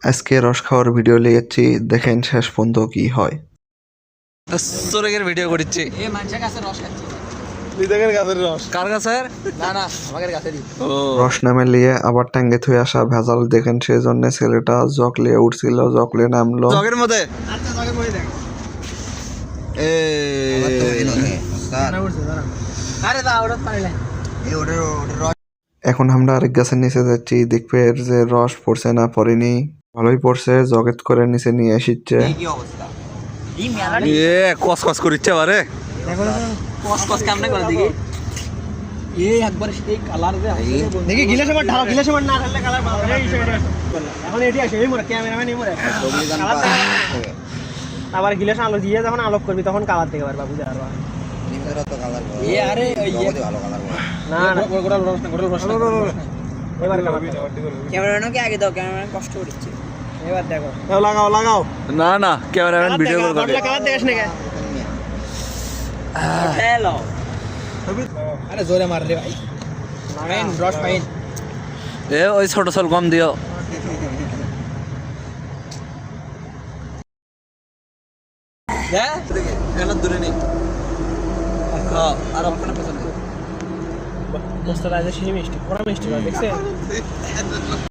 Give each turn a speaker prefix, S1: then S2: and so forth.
S1: আজকে রস খাওয়ার ভিডিও লিয়েছি, দেখেন শেষ পর্যন্ত কি হয়।
S2: সোরেগের ভিডিও করছি।
S3: এ মানুষের কাছে রস খাচ্ছি।
S2: লিদেগের গাছের রস কার গাছের?
S3: না না আমাদের কাছেরই।
S2: ও
S1: রস নামে লিয়ে আবার টাঙ্গে থুয়ে আসা ভেজাল দেখেন, সেই জন্য ছেলেটা জকলে উঠছিল, জকলে নামলো।
S2: জগের মধ্যে
S3: আচ্ছা জগে বই দেখ।
S2: এ
S3: আরে দা ওটা পারলে। এই ওটার রস
S1: এখন আমরা আরেক গাছের নিচে যাচ্ছি, দেখবে এর যে রস পড়ছে না পড়েনি, ভালোই পড়ছে। জগেত করে নিচে নিয়ে এসেছে।
S3: কি অবস্থা? এই মেলাটি
S2: এ কস করিচ্ছে বারে।
S3: দেখো কস কস কামনে করে দেখি। এই একবার সেই কালার দে দেখি গিলাস আমার ঢাল গিলাস আমার না ঢাললে কালার পাবে এই সেটা এখন এটি আসে এই মোরে ক্যামেরাম্যান এই মোরে আবার গিলাস আলো দিয়ে যখন আলোক করবি তখন কালার দেখতে পারবা বুঝতে পারবা নিমেরা তো কালার এই আরে ওই ভালো কালার না না গোড়াল রস না গোড়াল রস এবার কালার ক্যামেরাম্যানকে আগে দাও, ক্যামেরাম্যান কষ্ট করছে। এবার দেখো লাগাও লাগাও
S2: না না ক্যামেরাম্যান ভিডিও করে
S3: কালার দেখাস না হ্যালো আরে জোরে মার রে ভাই ফাইন রস ফাইন
S2: এ ওই ছোট ছোট কম দিও।
S3: হ্যাঁ কেন দূরে নেই আর আপনার পেছনে দোস্ত রাজা সেই মিষ্টি পড়া মিষ্টি দেখছে